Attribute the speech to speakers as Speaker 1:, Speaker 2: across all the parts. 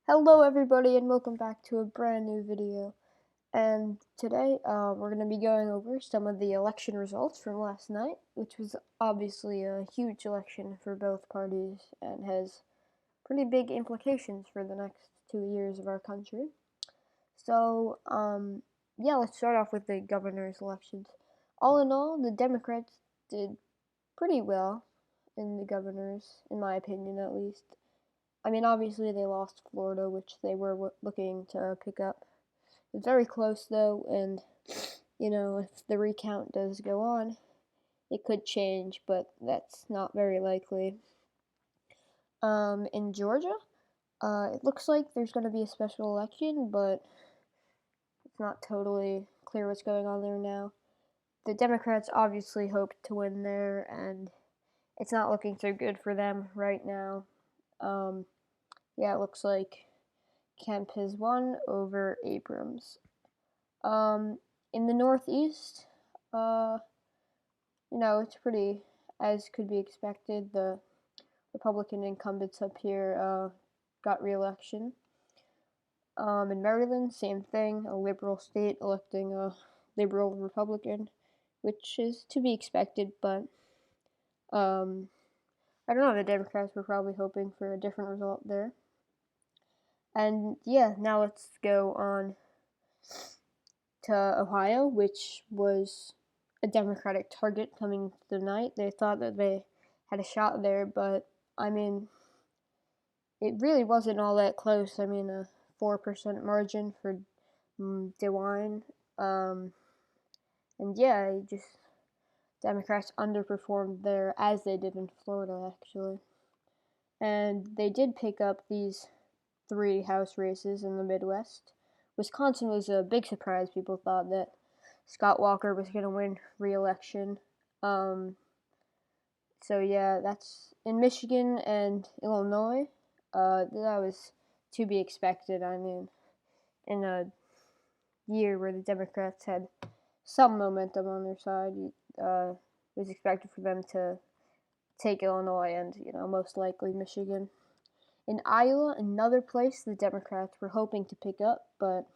Speaker 1: Hello everybody and welcome back to a brand new video. And today we're going to be going over some of the election results from last night, which was obviously a huge election for both parties and has pretty big implications for the next 2 years of our country. So yeah, let's start off with the governor's elections. All in all, the Democrats did pretty well in the governors, in my opinion at least. I mean, obviously they lost Florida, which they were looking to pick up. It's very close though, and if the recount does go on, it could change, but that's not very likely. In Georgia, it looks like there's going to be a special election, but it's not totally clear what's going on there now. The Democrats obviously hope to win there, and it's not looking so good for them right now. Yeah, it looks like Kemp has won over Abrams. In the Northeast, it's pretty, as could be expected, the Republican incumbents up here got re-election. In Maryland, same thing, a liberal state electing a liberal Republican, which is to be expected, but I don't know, the Democrats were probably hoping for a different result there. And yeah, now let's go on to Ohio, which was a Democratic target coming to the night. They thought that they had a shot there, but I mean, it really wasn't all that close. I mean, a 4% margin for DeWine. And yeah, Democrats underperformed there, as they did in Florida, actually. And they did pick up these 3 House races in the Midwest. Wisconsin was a big surprise. People thought that Scott Walker was going to win re-election. So yeah, that's in Michigan and Illinois. That was to be expected. I mean, in a year where the Democrats had some momentum on their side, it was expected for them to take Illinois and, most likely Michigan. In Iowa, another place the Democrats were hoping to pick up, but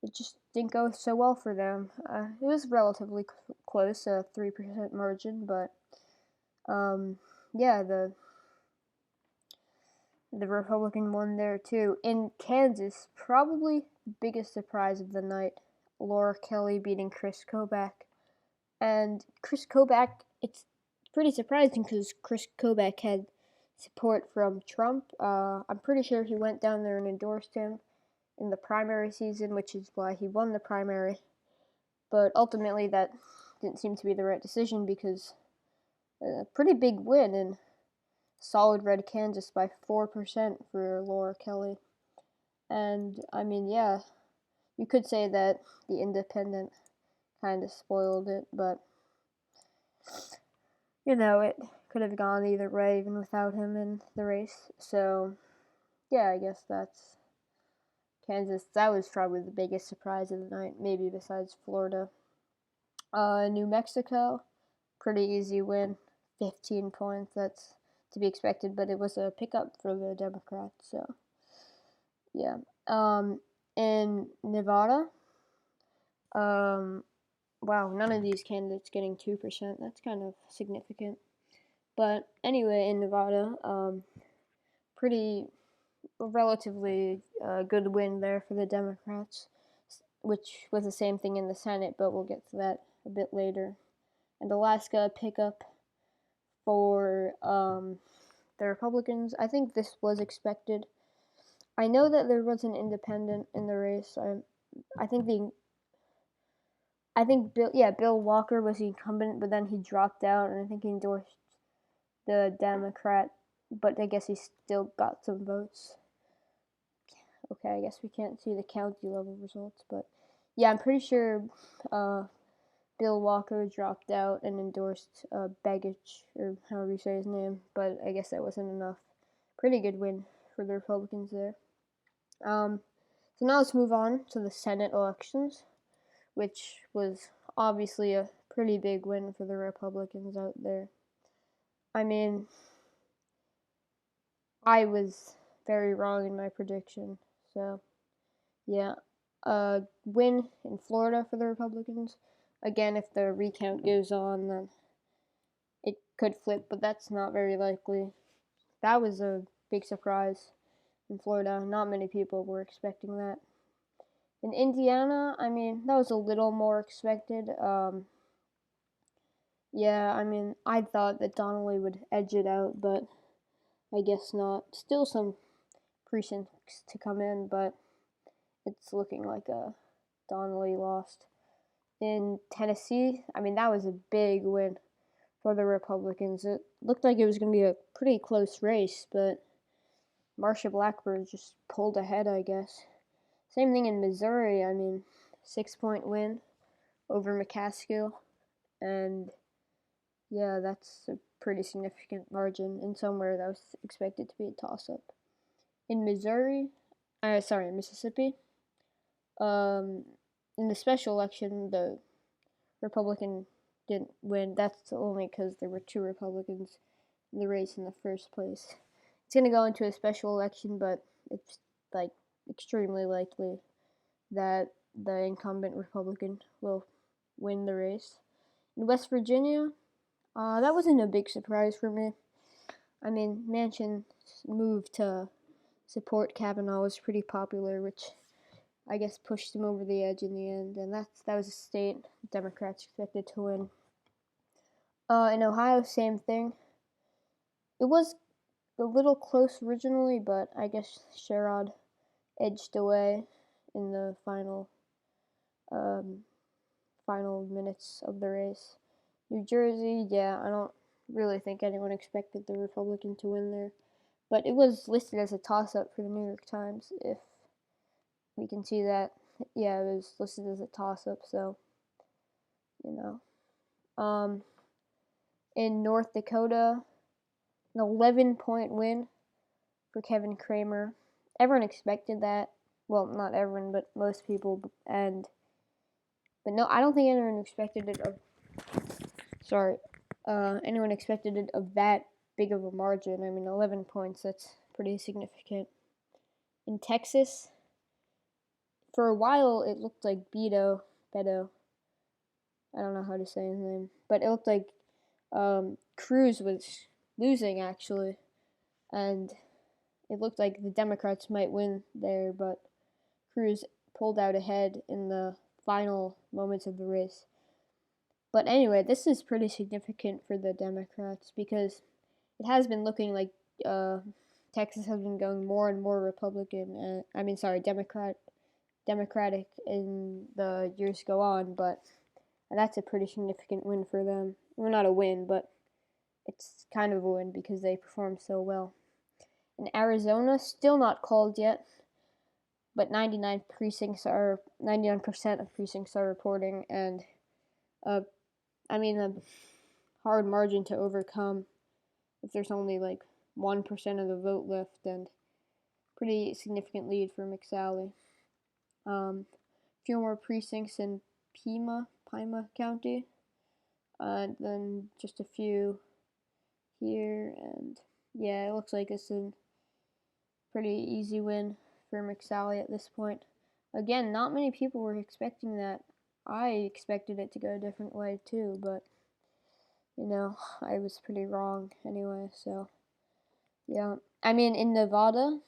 Speaker 1: it just didn't go so well for them. It was relatively close, a 3% margin, but yeah, the Republican won there too. In Kansas, probably the biggest surprise of the night, Laura Kelly beating Chris Kobach. And Chris Kobach, it's pretty surprising because Chris Kobach had support from Trump. I'm pretty sure he went down there and endorsed him in the primary season, which is why he won the primary. But ultimately, that didn't seem to be the right decision because a pretty big win in solid red Kansas by 4% for Laura Kelly. And I mean, yeah, you could say that the independent kind of spoiled it, but it could have gone either way even without him in the race. So, yeah, I guess that's Kansas. That was probably the biggest surprise of the night, maybe besides Florida. New Mexico, pretty easy win, 15 points. That's to be expected, but it was a pickup for the Democrats. So, yeah. In Nevada, wow, none of these candidates getting 2%. That's kind of significant. But anyway, in Nevada, pretty relatively good win there for the Democrats, which was the same thing in the Senate, but we'll get to that a bit later. And Alaska pickup for the Republicans. I think this was expected. I know that there was an independent in the race. I think Bill Walker was the incumbent, but then he dropped out, and I think he endorsed the Democrat, but I guess he still got some votes. Okay, I guess we can't see the county level results, but yeah, I'm pretty sure Bill Walker dropped out and endorsed Begich, or however you say his name, but I guess that wasn't enough. Pretty good win for the Republicans there. So now let's move on to the Senate elections, which was obviously a pretty big win for the Republicans out there. I mean, I was very wrong in my prediction. So, yeah. Win in Florida for the Republicans. Again, if the recount goes on, then it could flip, but that's not very likely. That was a big surprise in Florida. Not many people were expecting that. In Indiana, I mean, that was a little more expected. Yeah, I mean, I thought that Donnelly would edge it out, but I guess not. Still some precincts to come in, but it's looking like Donnelly lost. In Tennessee, I mean, that was a big win for the Republicans. It looked like it was going to be a pretty close race, but Marsha Blackburn just pulled ahead, I guess. Same thing in Missouri. I mean, 6-point win over McCaskill, and yeah, that's a pretty significant margin in somewhere that was expected to be a toss-up. In Mississippi, in the special election, the Republican didn't win. That's only because there were 2 Republicans in the race in the first place. It's going to go into a special election, but it's like extremely likely that the incumbent Republican will win the race. In West Virginia, that wasn't a big surprise for me. I mean, Manchin's move to support Kavanaugh was pretty popular, which I guess pushed him over the edge in the end, and that was a state Democrats expected to win. In Ohio, same thing. It was a little close originally, but I guess Sherrod edged away in the final minutes of the race. New Jersey, yeah, I don't really think anyone expected the Republican to win there, but it was listed as a toss-up for the New York Times, if we can see that. Yeah, it was listed as a toss-up, so, you know. In North Dakota, an 11-point win for Kevin Cramer. Everyone expected that. Well, not everyone, but most people. But no, I don't think anyone expected it. Anyone expected it of that big of a margin. I mean, 11 points. That's pretty significant. In Texas, for a while, it looked like Beto. I don't know how to say his name, but it looked like Cruz was losing actually, and it looked like the Democrats might win there, but Cruz pulled out ahead in the final moments of the race. But anyway, this is pretty significant for the Democrats because it has been looking like Texas has been going more and more Republican. Democratic in the years go on, but that's a pretty significant win for them. Well, not a win, but it's kind of a win because they performed so well. In Arizona, still not called yet, but 99% of precincts are reporting, and a hard margin to overcome if there's only like 1% of the vote left, and pretty significant lead for McSally. Few more precincts in Pima County, and then just a few here, and yeah, it looks like it's a pretty easy win for McSally at this point. Again, not many people were expecting that. I expected it to go a different way too, but I was pretty wrong anyway, so yeah. I mean, in Nevada,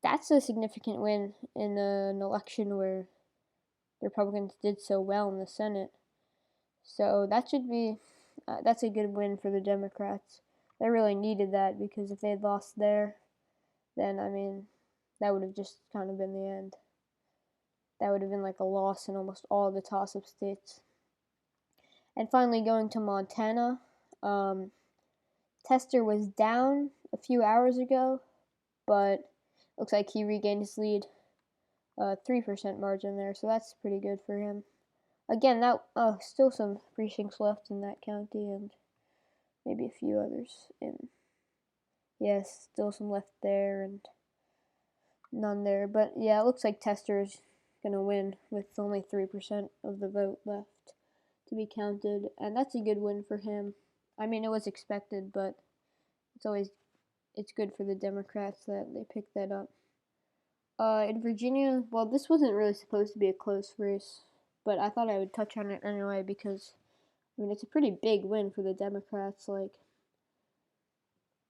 Speaker 1: that's a significant win in an election where the Republicans did so well in the Senate. So that should be, that's a good win for the Democrats. They really needed that because if they had lost there, then, I mean, that would have just kind of been the end. That would have been like a loss in almost all the toss-up states. And finally, going to Montana, Tester was down a few hours ago, but looks like he regained his lead, 3% margin there, so that's pretty good for him. Again, that still some precincts left in that county, and maybe a few others. And yes, still some left there, and none there. But yeah, it looks like Tester is gonna win with only 3% of the vote left to be counted, and that's a good win for him. I mean, it was expected, but it's always it's good for the Democrats that they picked that up. In Virginia, well, this wasn't really supposed to be a close race, but I thought I would touch on it anyway because, I mean, it's a pretty big win for the Democrats. Like,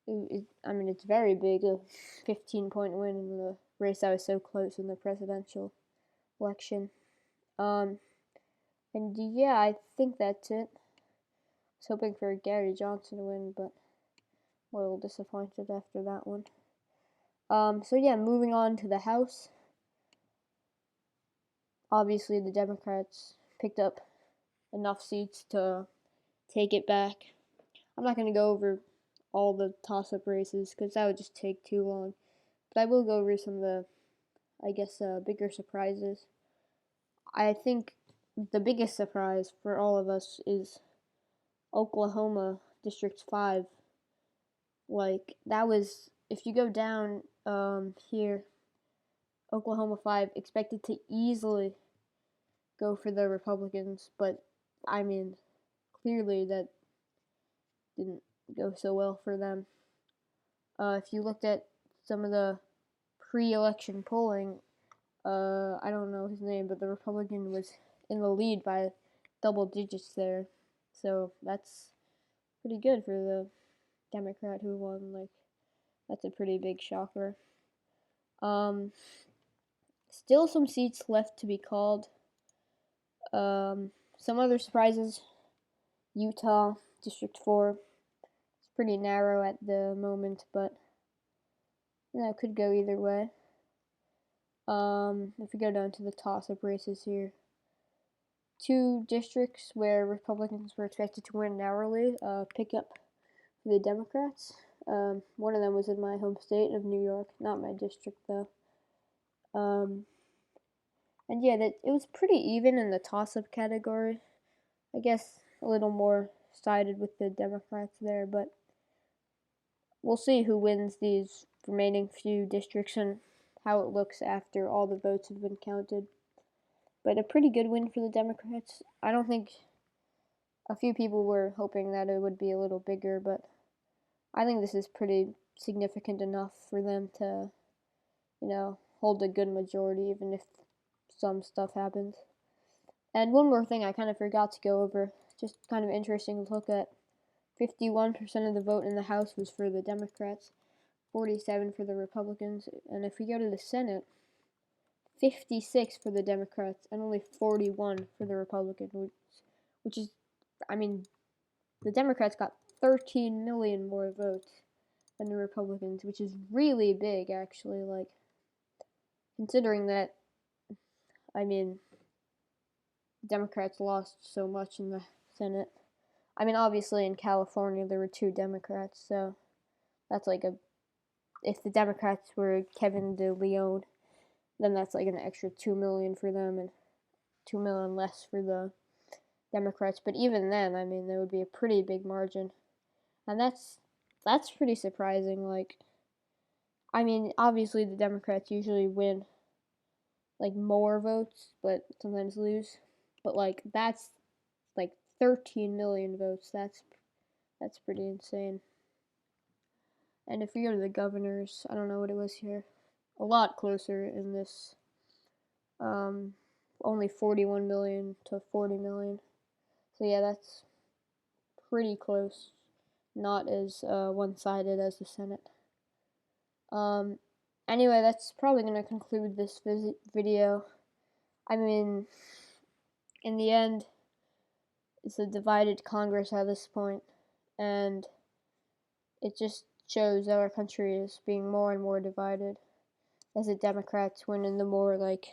Speaker 1: I mean, it's very big, a 15-point win in the race that was so close in the presidential election. And yeah, I think that's it. I was hoping for Gary Johnson to win, but a little disappointed after that one. So yeah, moving on to the House. Obviously, the Democrats picked up enough seats to take it back. I'm not going to go over all the toss-up races because that would just take too long. But I will go over some of the, I guess, bigger surprises. I think the biggest surprise for all of us is Oklahoma District 5. Like, that was, if you go down here, Oklahoma 5 expected to easily go for the Republicans, but I mean, clearly that didn't go so well for them. If you looked at some of the pre-election polling, I don't know his name, but the Republican was in the lead by double digits there. So that's pretty good for the Democrat who won. Like, that's a pretty big shocker. Still some seats left to be called. Some other surprises. Utah, District 4. It's pretty narrow at the moment, but it could go either way. If we go down to the toss-up races here, 2 districts where Republicans were expected to win narrowly pick up for the Democrats. One of them was in my home state of New York, not my district though. And yeah, it was pretty even in the toss-up category. I guess a little more sided with the Democrats there, but we'll see who wins these remaining few districts and how it looks after all the votes have been counted. But a pretty good win for the Democrats. I don't think a few people were hoping that it would be a little bigger, but I think this is pretty significant enough for them to, hold a good majority, even if some stuff happens. And one more thing I kind of forgot to go over, just kind of interesting to look at. 51% of the vote in the House was for the Democrats, 47% for the Republicans, and if we go to the Senate, 56% for the Democrats and only 41% for the Republicans, which is, I mean, the Democrats got 13 million more votes than the Republicans, which is really big, actually, like, considering that, I mean, Democrats lost so much in the Senate. I mean, obviously in California there were 2 Democrats, so that's like if the Democrats were Kevin De Leon, then that's like an extra 2 million for them and 2 million less for the Democrats. But even then, I mean, there would be a pretty big margin, and that's pretty surprising. Like, I mean, obviously the Democrats usually win like more votes, but sometimes lose. But like that's like 13 million votes. That's pretty insane. And if we go to the governors, I don't know what it was here. A lot closer in this. Only 41 million to 40 million. So yeah, that's pretty close. Not as one-sided as the Senate. Anyway, that's probably going to conclude this video. I mean, in the end, it's a divided Congress at this point, and it just shows that our country is being more and more divided as the Democrats win in the more like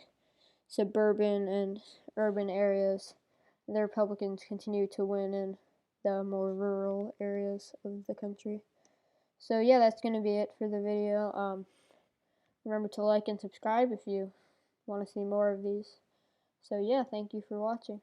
Speaker 1: suburban and urban areas, and the Republicans continue to win in the more rural areas of the country. So yeah, that's going to be it for the video. Remember to like and subscribe if you want to see more of these. So yeah, thank you for watching.